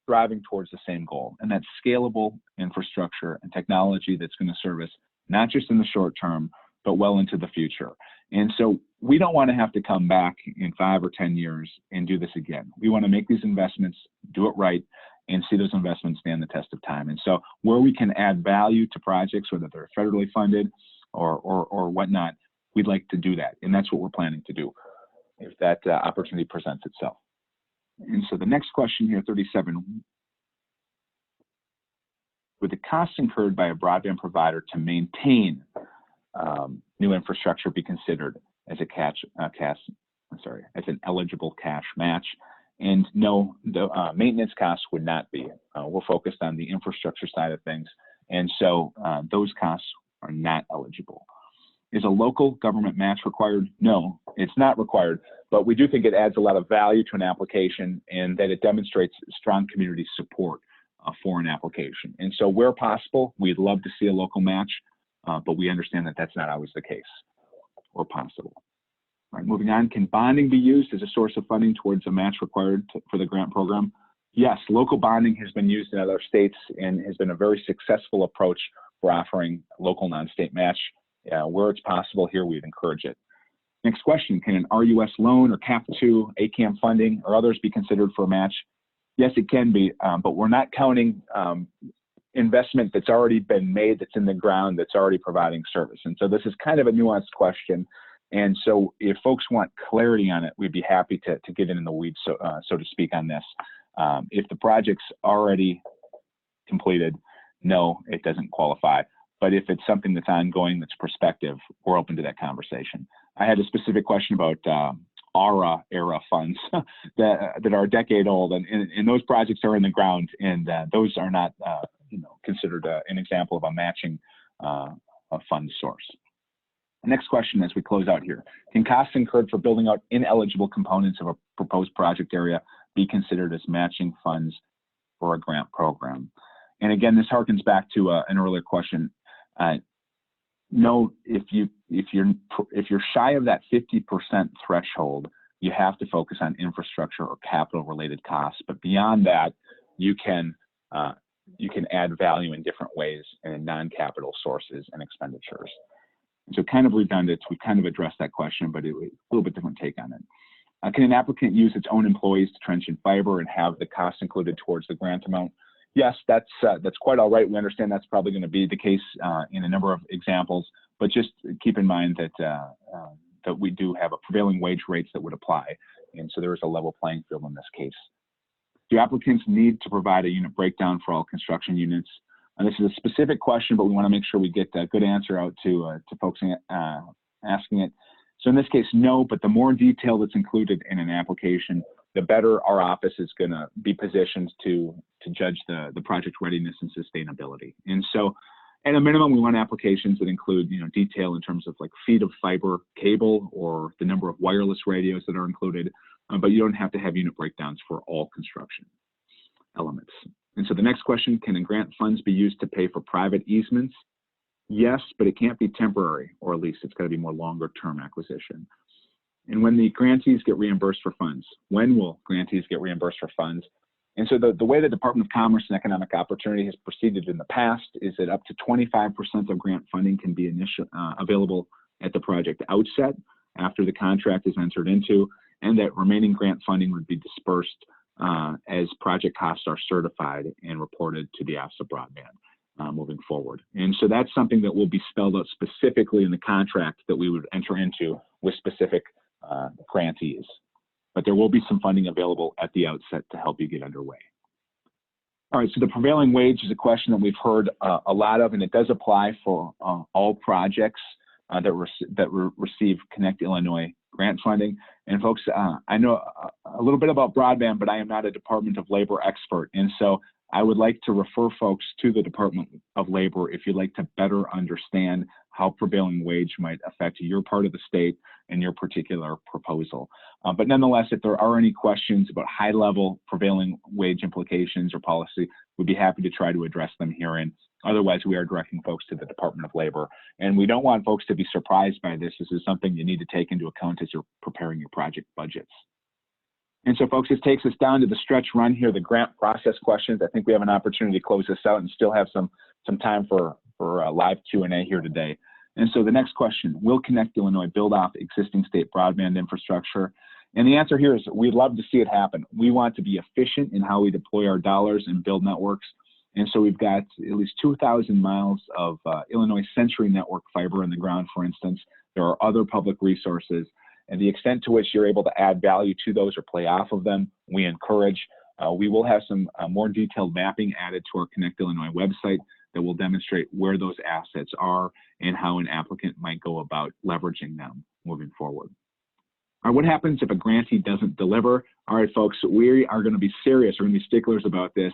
Speaker 2: driving towards the same goal, and that's scalable infrastructure and technology that's going to service not just in the short term, but well into the future. And so we don't want to have to come back in 5 or 10 years and do this again. We want to make these investments, do it right, and see those investments stand the test of time. And so where we can add value to projects, whether they're federally funded or whatnot, we'd like to do that. And that's what we're planning to do if that opportunity presents itself. And so the next question here, 37. Would the costs incurred by a broadband provider to maintain new infrastructure be considered as as an eligible cash match? And no, the maintenance costs would not be. We're focused on the infrastructure side of things, and so those costs are not eligible. Is a local government match required? No, it's not required, but we do think it adds a lot of value to an application and that it demonstrates strong community support for an application. And so where possible, we'd love to see a local match, but we understand that that's not always the case or possible. All right, moving on, can bonding be used as a source of funding towards a match required for the grant program? Yes, local bonding has been used in other states and has been a very successful approach for offering local non-state match. Where it's possible here, we'd encourage it. Next question, can an RUS loan or CAP 2, ACAM funding, or others be considered for a match? Yes, it can be, but we're not counting investment that's already been made, that's in the ground, that's already providing service. And so this is kind of a nuanced question. And so if folks want clarity on it, we'd be happy to get in the weeds, so to speak, on this. If the project's already completed, no, it doesn't qualify. But if it's something that's ongoing, that's prospective, we're open to that conversation. I had a specific question about ARA era funds that are a decade old, and those projects are in the ground, and those are not considered an example of a matching a fund source. The next question as we close out here, can costs incurred for building out ineligible components of a proposed project area be considered as matching funds for a grant program? And again, this harkens back to an earlier question. No, if you're shy of that 50% threshold, you have to focus on infrastructure or capital related costs. But beyond that, you can add value in different ways and in non-capital sources and expenditures. And so kind of redundant, we kind of addressed that question, but it was a little bit different take on it. Can an applicant use its own employees to trench in fiber and have the costs included towards the grant amount? Yes, that's quite all right. We understand that's probably going to be the case in a number of examples, but just keep in mind that we do have a prevailing wage rates that would apply, and so there is a level playing field in this case. Do applicants need to provide a unit breakdown for all construction units? And this is a specific question, but we want to make sure we get a good answer out to folks asking it. So in this case, no, but the more detail that's included in an application, the better our office is going to be positioned to judge the project readiness and sustainability. And so at a minimum, we want applications that include detail in terms of like feet of fiber cable or the number of wireless radios that are included, but you don't have to have unit breakdowns for all construction elements. And so the next question, can grant funds be used to pay for private easements? Yes, but it can't be temporary or lease. It's got to be more longer term acquisition. And when the grantees get reimbursed for funds, when will grantees get reimbursed for funds? And so the way the Department of Commerce and Economic Opportunity has proceeded in the past is that up to 25% of grant funding can be available at the project outset after the contract is entered into, and that remaining grant funding would be dispersed as project costs are certified and reported to the Office of Broadband moving forward. And so that's something that will be spelled out specifically in the contract that we would enter into with specific grantees. But there will be some funding available at the outset to help you get underway. All right, so the prevailing wage is a question that we've heard a lot of, and it does apply for all projects that receive Connect Illinois grant funding. And folks, I know a little bit about broadband, but I am not a Department of Labor expert. And so I would like to refer folks to the Department of Labor if you'd like to better understand how prevailing wage might affect your part of the state and your particular proposal. But nonetheless, if there are any questions about high-level prevailing wage implications or policy, we'd be happy to try to address them herein. Otherwise, we are directing folks to the Department of Labor. And we don't want folks to be surprised by this. This is something you need to take into account as you're preparing your project budgets. And so, folks, this takes us down to the stretch run here, the grant process questions. I think we have an opportunity to close this out and still have some time for live Q&A here today. And so the next question, will Connect Illinois build off existing state broadband infrastructure? And the answer here is we'd love to see it happen. We want to be efficient in how we deploy our dollars and build networks. And so we've got at least 2,000 miles of Illinois Century Network fiber in the ground, for instance. There are other public resources. And the extent to which you're able to add value to those or play off of them, we encourage. We will have some more detailed mapping added to our Connect Illinois website that will demonstrate where those assets are and how an applicant might go about leveraging them moving forward. All right, what happens if a grantee doesn't deliver? All right, folks, we are going to be serious. We're going to be sticklers about this.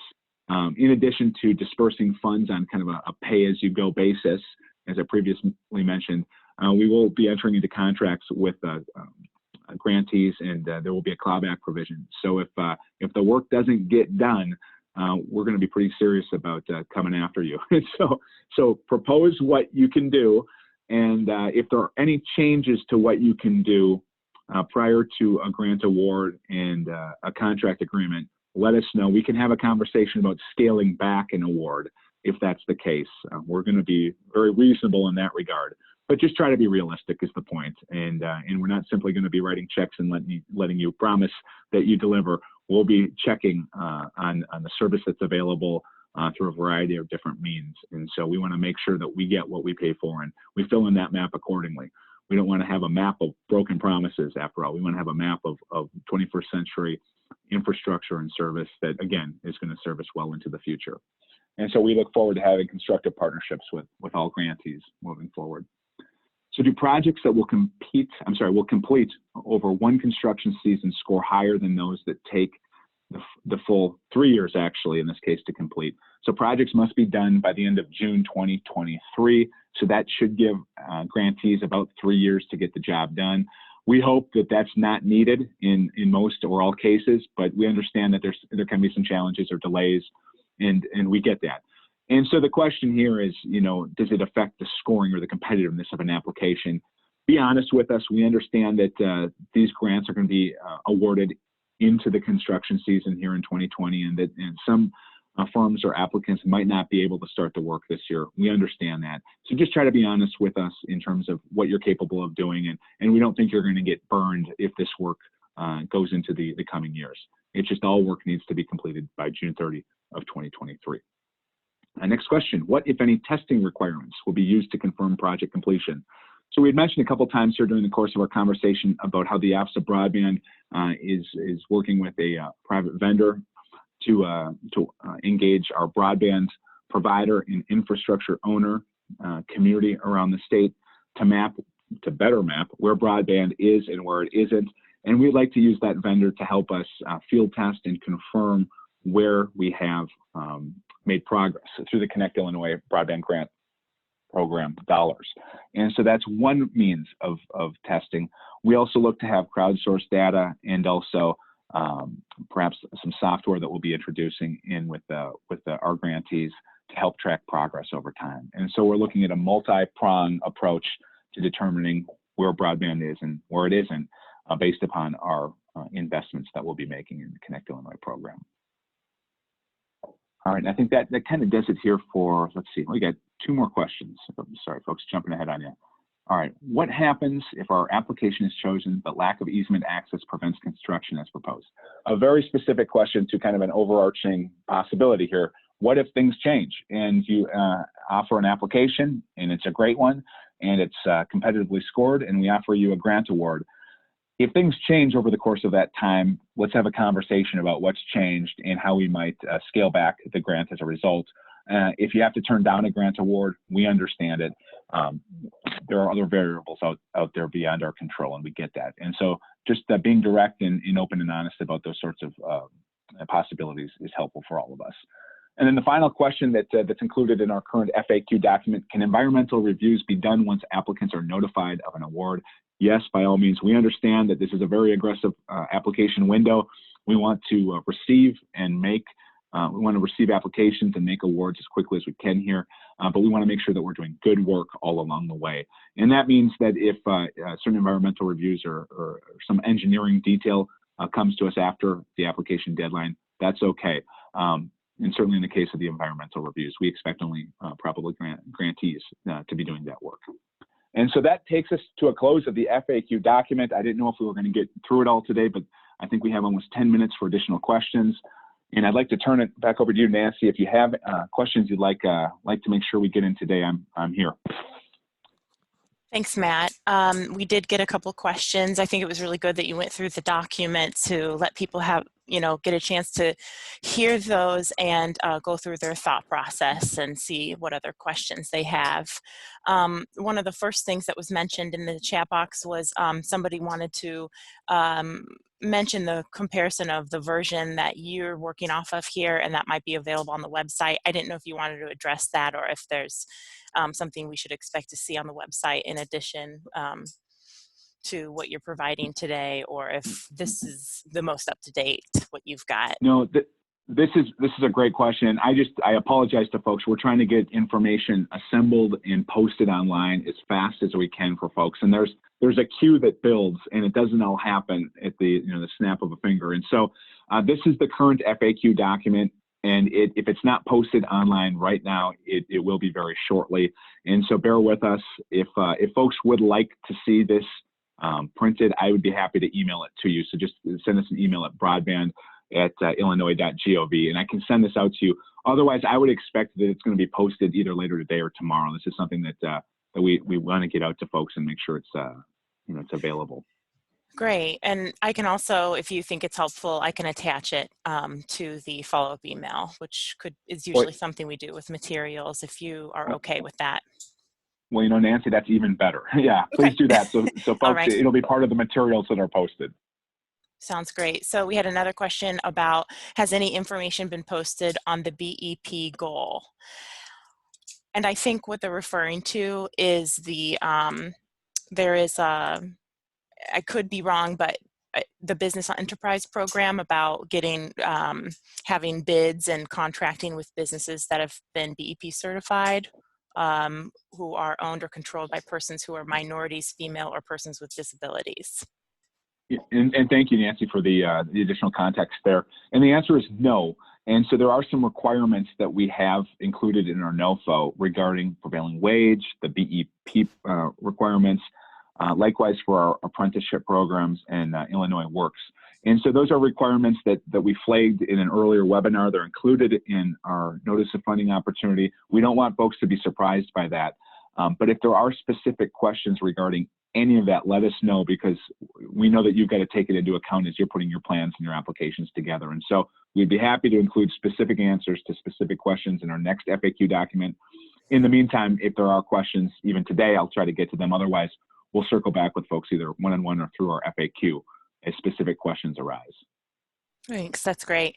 Speaker 2: In addition to dispersing funds on kind of a pay-as-you-go basis, as I previously mentioned, we will be entering into contracts with grantees, and there will be a clawback provision. So if the work doesn't get done, we're going to be pretty serious about coming after you. so propose what you can do, and if there are any changes to what you can do prior to a grant award and a contract agreement, let us know. We can have a conversation about scaling back an award if that's the case. We're going to be very reasonable in that regard. But just try to be realistic is the point. And we're not simply going to be writing checks and letting you promise that you deliver. We'll be checking on the service that's available through a variety of different means. And so we want to make sure that we get what we pay for, and we fill in that map accordingly. We don't want to have a map of broken promises, after all. We want to have a map of 21st century infrastructure and service that, again, is going to serve us well into the future. And so we look forward to having constructive partnerships with all grantees moving forward. So do projects that will complete over one construction season score higher than those that take the full 3 years, actually, in this case, to complete? So projects must be done by the end of June 2023. So that should give grantees about 3 years to get the job done. We hope that that's not needed in most or all cases, but we understand that there can be some challenges or delays, and we get that. And so the question here is, does it affect the scoring or the competitiveness of an application? Be honest with us. We understand that these grants are going to be awarded into the construction season here in 2020, and that some firms or applicants might not be able to start the work this year. We understand that. So just try to be honest with us in terms of what you're capable of doing, and we don't think you're going to get burned if this work goes into the coming years. It's just all work needs to be completed by June 30 of 2023. Next question, what, if any, testing requirements will be used to confirm project completion? So we had mentioned a couple times here during the course of our conversation about how the Office of Broadband is working with a private vendor to engage our broadband provider and infrastructure owner community around the state to better map where broadband is and where it isn't. And we'd like to use that vendor to help us field test and confirm where we have made progress through the Connect Illinois Broadband Grant Program dollars. And so that's one means of testing. We also look to have crowdsourced data and also perhaps some software that we'll be introducing in with our grantees to help track progress over time. And so we're looking at a multi-pronged approach to determining where broadband is and where it isn't based upon our investments that we'll be making in the Connect Illinois program. All right, I think that kind of does it here for, let's see, we got two more questions. Sorry, folks, jumping ahead on you. All right, what happens if our application is chosen but lack of easement access prevents construction as proposed? A very specific question to kind of an overarching possibility here. What if things change and you offer an application and it's a great one and it's competitively scored and we offer you a grant award? If things change over the course of that time, let's have a conversation about what's changed and how we might scale back the grant as a result. If you have to turn down a grant award, we understand it. There are other variables out there beyond our control, and we get that. And so just being direct and open and honest about those sorts of possibilities is helpful for all of us. And then the final question that's included in our current FAQ document, can environmental reviews be done once applicants are notified of an award? Yes, by all means. We understand that this is a very aggressive application window. We want to receive applications and make awards as quickly as we can here, but we want to make sure that we're doing good work all along the way. And that means that if certain environmental reviews or some engineering detail comes to us after the application deadline, that's okay. And certainly in the case of the environmental reviews, we expect only probably grantees to be doing that work. And so that takes us to a close of the FAQ document. I didn't know if we were going to get through it all today, but I think we have almost 10 minutes for additional questions. And I'd like to turn it back over to you, Nancy. If you have questions you'd like to make sure we get in today, I'm here.
Speaker 1: Thanks, Matt. We did get a couple questions. I think it was really good that you went through the document to let people have, get a chance to hear those and go through their thought process and see what other questions they have. One of the first things that was mentioned in the chat box was somebody wanted to mention the comparison of the version that you're working off of here, and that might be available on the website. I didn't know if you wanted to address that or if there's something we should expect to see on the website in addition to what you're providing today, or if this is the most up-to-date, what you've got.
Speaker 2: No, this is a great question. I apologize to folks. We're trying to get information assembled and posted online as fast as we can for folks. And there's a queue that builds, and it doesn't all happen at the the snap of a finger. And so this is the current FAQ document. And if it's not posted online right now, it will be very shortly. And so bear with us. If folks would like to see this printed, I would be happy to email it to you. So just send us an email at broadband@illinois.gov, and I can send this out to you. Otherwise, I would expect that it's going to be posted either later today or tomorrow. This is something that we want to get out to folks and make sure it's it's available.
Speaker 1: Great. And I can also, if you think it's helpful, I can attach it to the follow-up email, which is usually something we do with materials, if you are okay with that.
Speaker 2: Well, Nancy, that's even better. Yeah, please do that. So folks,
Speaker 1: right.
Speaker 2: It'll be part of the materials that are posted.
Speaker 1: Sounds great. So we had another question about, has any information been posted on the BEP goal? And I think what they're referring to is there is I could be wrong, but the business enterprise program about getting having bids and contracting with businesses that have been BEP certified, who are owned or controlled by persons who are minorities, female, or persons with disabilities.
Speaker 2: And thank you, Nancy, for the additional context there. And the answer is no. And so there are some requirements that we have included in our NOFO regarding prevailing wage, the BEP requirements, likewise for our apprenticeship programs and Illinois Works. And so those are requirements that we flagged in an earlier webinar. They're included in our notice of funding opportunity. We don't want folks to be surprised by that. But if there are specific questions regarding any of that, let us know, because we know that you've got to take it into account as you're putting your plans and your applications together. And so we'd be happy to include specific answers to specific questions in our next FAQ document. In the meantime, if there are questions, even today, I'll try to get to them. Otherwise, we'll circle back with folks either one-on-one or through our FAQ as specific questions arise.
Speaker 1: Thanks, that's great.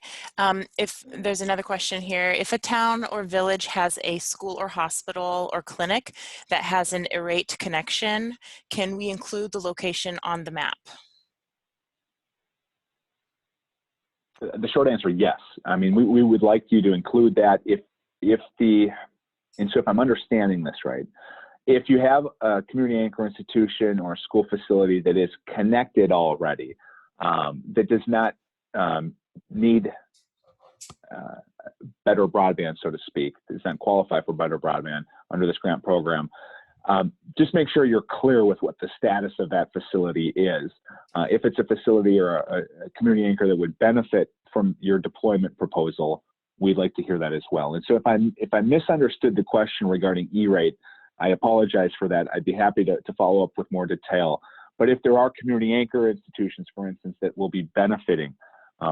Speaker 1: If there's another question here, if a town or village has a school or hospital or clinic that has an irate connection, can we include the location on the map?
Speaker 2: The short answer, yes. I mean, we would like you to include that and so if I'm understanding this right, if you have a community anchor institution or a school facility that is connected already, that does not need better broadband, so to speak, does not qualify for better broadband under this grant program, just make sure you're clear with what the status of that facility is. If it's a facility or a community anchor that would benefit from your deployment proposal, we'd like to hear that as well. And so if I misunderstood the question regarding E-rate, I apologize for that. I'd be happy to follow up with more detail. But if there are community anchor institutions, for instance, that will be benefiting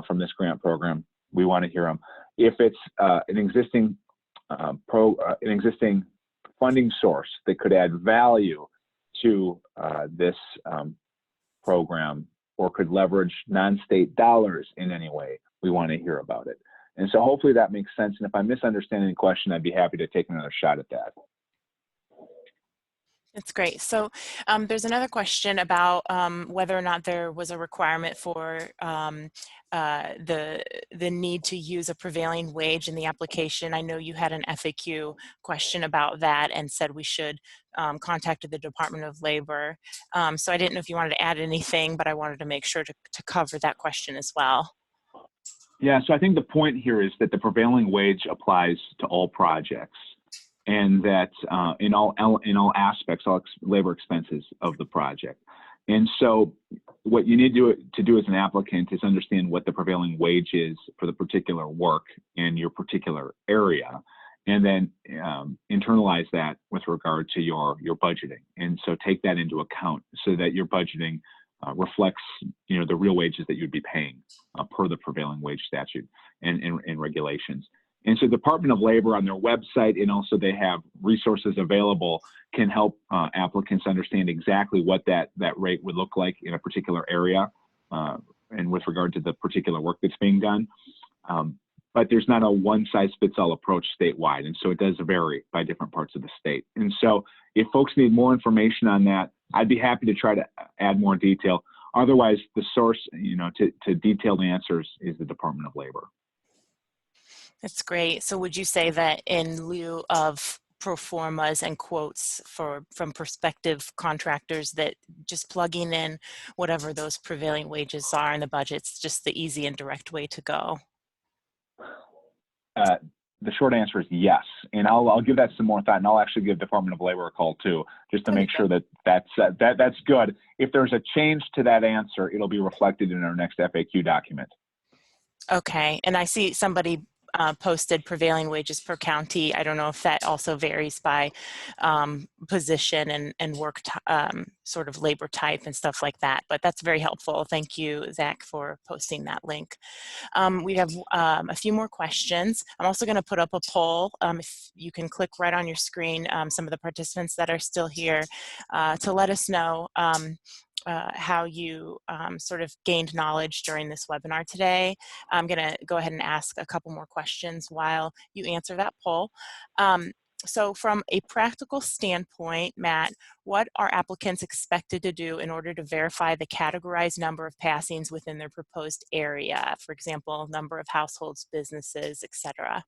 Speaker 2: from this grant program, we want to hear them. If it's an existing funding source that could add value to this program or could leverage non-state dollars in any way, we want to hear about it. And so hopefully that makes sense. And if I'm misunderstanding the question, I'd be happy to take another shot at that.
Speaker 1: That's great. So there's another question about whether or not there was a requirement for the need to use a prevailing wage in the application. I know you had an FAQ question about that and said we should contact the Department of Labor. So I didn't know if you wanted to add anything, but I wanted to make sure to cover that question as well.
Speaker 2: Yeah, so I think the point here is that the prevailing wage applies to all projects, and that in all aspects, all labor expenses of the project. And so what you need to do as an applicant is understand what the prevailing wage is for the particular work in your particular area, and then internalize that with regard to your budgeting. And so take that into account so that your budgeting reflects, the real wages that you'd be paying per the prevailing wage statute and regulations. And so the Department of Labor on their website, and also they have resources available, can help applicants understand exactly what that rate would look like in a particular area and with regard to the particular work that's being done. But there's not a one-size-fits-all approach statewide, and so it does vary by different parts of the state. And so if folks need more information on that, I'd be happy to try to add more detail. Otherwise, the source, to detailed answers is the Department of Labor.
Speaker 1: That's great. So would you say that in lieu of pro formas and quotes from prospective contractors, that just plugging in whatever those prevailing wages are in the budget's just the easy and direct way to go?
Speaker 2: The short answer is yes, and I'll give that some more thought, and I'll actually give Department of Labor a call too, just to make sure that that's good. If there's a change to that answer, it'll be reflected in our next FAQ document.
Speaker 1: Okay, and I see somebody posted prevailing wages per county. I don't know if that also varies by position and work sort of labor type and stuff like that, but that's very helpful. Thank you, Zach, for posting that link. We have a few more questions. I'm also going to put up a poll. If you can click right on your screen, some of the participants that are still here to let us know how you sort of gained knowledge during this webinar today. I'm going to go ahead and ask a couple more questions while you answer that poll. So from a practical standpoint, Matt, what are applicants expected to do in order to verify the categorized number of passings within their proposed area? For example, number of households, businesses, etc.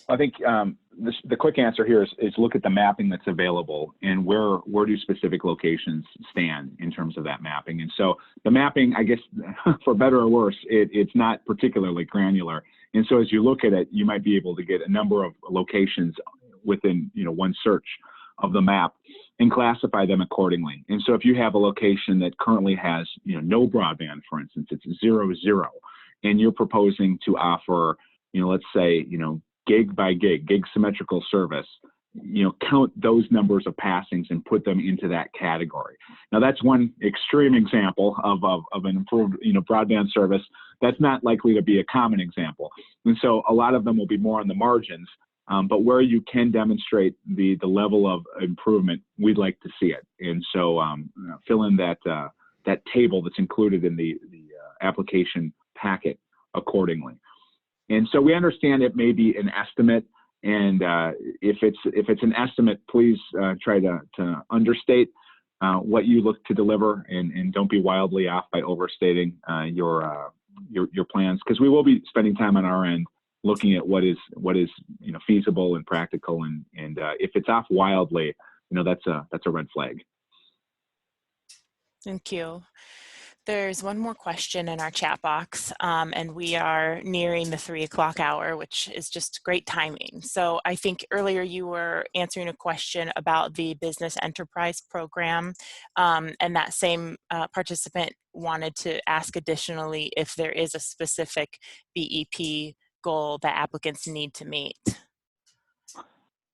Speaker 2: I think the quick answer here is look at the mapping that's available and where do specific locations stand in terms of that mapping. And so the mapping, I guess, for better or worse, it's not particularly granular. And so as you look at it, you might be able to get a number of locations within one search of the map and classify them accordingly. And so if you have a location that currently has no broadband, for instance, it's 0, 0, and you're proposing to offer let's say gig by gig symmetrical service, count those numbers of passings and put them into that category. Now that's one extreme example of an improved broadband service. That's not likely to be a common example. And so a lot of them will be more on the margins, but where you can demonstrate the level of improvement, we'd like to see it. And so fill in that table that's included in the application packet accordingly. And so we understand it may be an estimate, and if it's an estimate, please try to understate what you look to deliver, and don't be wildly off by overstating your plans, because we will be spending time on our end looking at what is feasible and practical, and if it's off wildly, that's a red flag.
Speaker 1: Thank you. There's one more question in our chat box, and we are nearing the 3 o'clock hour, which is just great timing. So I think earlier you were answering a question about the business enterprise program, and that same participant wanted to ask additionally if there is a specific BEP goal that applicants need to meet.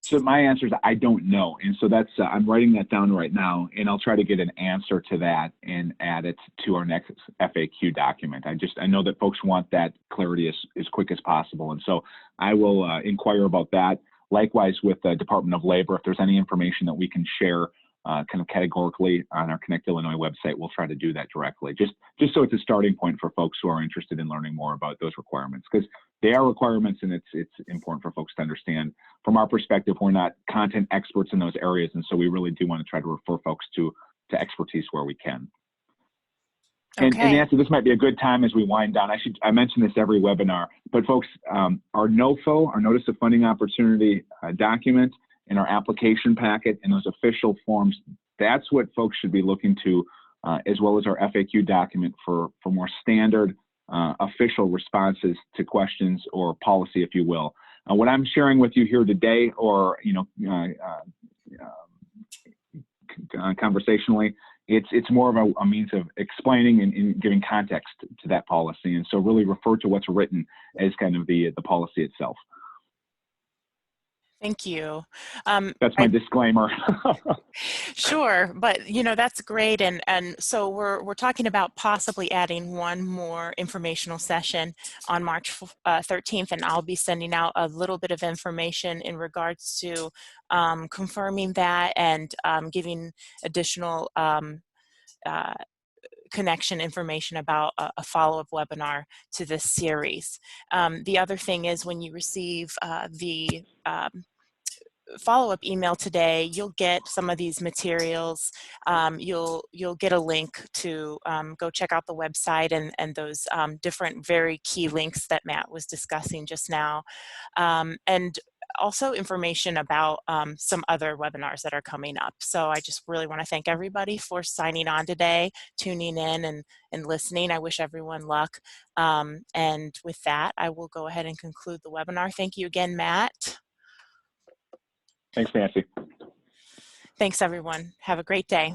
Speaker 2: So my answer is I don't know, and so that's I'm writing that down right now, and I'll try to get an answer to that and add it to our next FAQ document. I know that folks want that clarity as quick as possible, and so I will inquire about that. Likewise with the Department of Labor, if there's any information that we can share kind of categorically on our Connect Illinois website, we'll try to do that directly, just so it's a starting point for folks who are interested in learning more about those requirements, because they are requirements, and it's important for folks to understand. From our perspective, we're not content experts in those areas, and so we really do want to try to refer folks to expertise where we can. And Nancy, this might be a good time as we wind down. I mention this every webinar, but folks, our NOFO, our Notice of Funding Opportunity document, in our application packet and those official forms, that's what folks should be looking to, as well as our FAQ document for more standard official responses to questions or policy, if you will. What I'm sharing with you here today, or conversationally, it's more of a means of explaining and giving context to that policy, and so really refer to what's written as kind of the policy itself.
Speaker 1: Thank you.
Speaker 2: That's my disclaimer.
Speaker 1: Sure, but that's great, and so we're talking about possibly adding one more informational session on March 13th, and I'll be sending out a little bit of information in regards to confirming that and giving additional connection information about a follow-up webinar to this series. The other thing is, when you receive the follow-up email today, you'll get some of these materials. You'll get a link to go check out the website and those different very key links that Matt was discussing just now, and also information about some other webinars that are coming up. So I just really want to thank everybody for signing on today, tuning in and listening. I wish everyone luck. And with that, I will go ahead and conclude the webinar. Thank you again, Matt.
Speaker 2: Thanks, Nancy.
Speaker 1: Thanks, everyone. Have a great day.